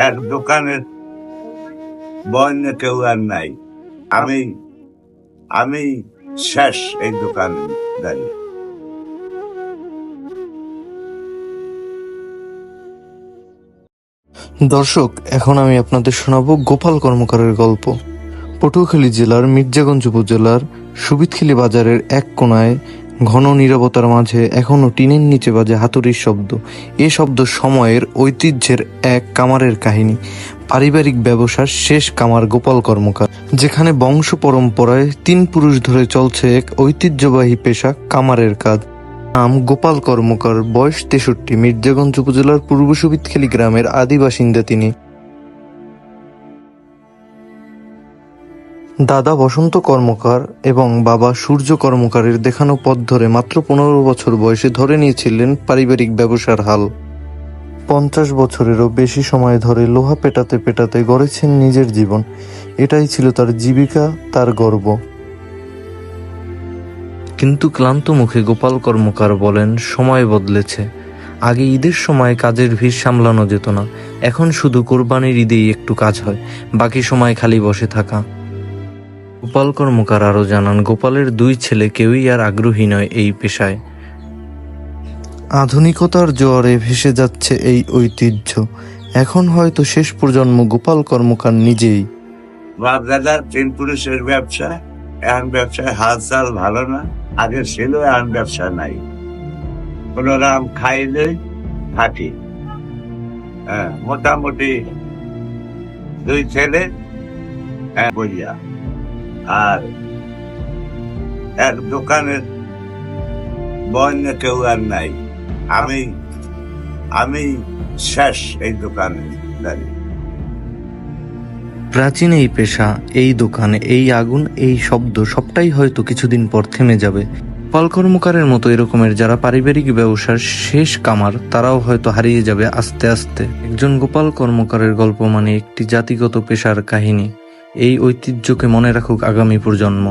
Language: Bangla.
এক দোকানের বন্য কেউ আর নাই। আমি আমি শেষ এই দোকানে দাঁড়িয়ে। দর্শক, এখন আমি আপনাদের শোনাবো গোপাল কর্মকারের গল্প। পটুয়াখালী জেলার মির্জাগঞ্জ উপজেলার সুবিদখালী বাজারের এক কোণায় ঘন নীরবতার মাঝে এখনো টিনের নিচে বাজে হাতুড়ির শব্দ। এ শব্দ সময়ের ঐতিহ্যের এক কামারের কাহিনী, পারিবারিক ব্যবসার শেষ কামার গোপাল কর্মকার, যেখানে বংশ পরম্পরায় 3 পুরুষ ধরে চলছে এক ঐতিহ্যবাহী পেশা কামারের কাজ। নাম গোপাল কর্মকার, বয়স 63, মির্জাগঞ্জ উপজেলার পূর্ব সুবিদখালী গ্রামের আদি বাসিন্দা তিনি। দাদা বসন্ত কর্মকার এবং বাবা সূর্য কর্মকারের দেখানো পথ ধরে মাত্র 15 বছর বয়সে ধরে নিয়েছিলেন পারিবারিক ব্যবসার হাল। 50 বছরেরও বেশি সময় ধরে লোহা পেটাতে পেটাতে গড়েছেন নিজের জীবন। এটাই ছিল তার জীবিকা, তার গর্ব। কিন্তু ক্লান্ত মুখে গোপাল কর্মকার বলেন, সময় বদলেছে। আগে ঈদের সময় কাজের ভিড় সামলানো যেত না, এখন শুধু কোরবানির ঈদেই একটু কাজ হয়, বাকি সময় খালি বসে থাকা। গোপাল কর্মকার আরও জানান, গোপালের 2 ছেলে কেউই আর আগ্রহী নয় এই পেশায়। আধুনিকতার জোয়ারে ভেসে যাচ্ছে এই ঐতিহ্য। এখন হয়তো শেষ প্রজন্ম গোপাল কর্মকার নিজেই। বাপ দাদার 3 পুরুষের ব্যবসা, এখন ব্যবসায় হাল চাল ভালো না। আগে ছিল, এখন ব্যবসা নাই। কোন রাম খাইলে থাকি। মোটামুটি 2 ছেলে বইয়া, আর এক দোকানের বন্য কেউ আর নাই। আমি শেষ এই দোকানে দাঁড়িয়ে। প্রাচীন এই পেশা, এই দোকান, এই আগুন, এই শব্দ সবটাই হয়তো কিছুদিন পর থেমে যাবে। গোপাল কর্মকারের মতো এরকমের যারা পারিবারিক ব্যবসার শেষ কামার, তারাও হয়তো হারিয়ে যাবে আস্তে আস্তে। একজন গোপাল কর্মকারের গল্প মানে একটি জাতিগত পেশার কাহিনী। এই ঐতিহ্যকে মনে রাখুক আগামী প্রজন্ম।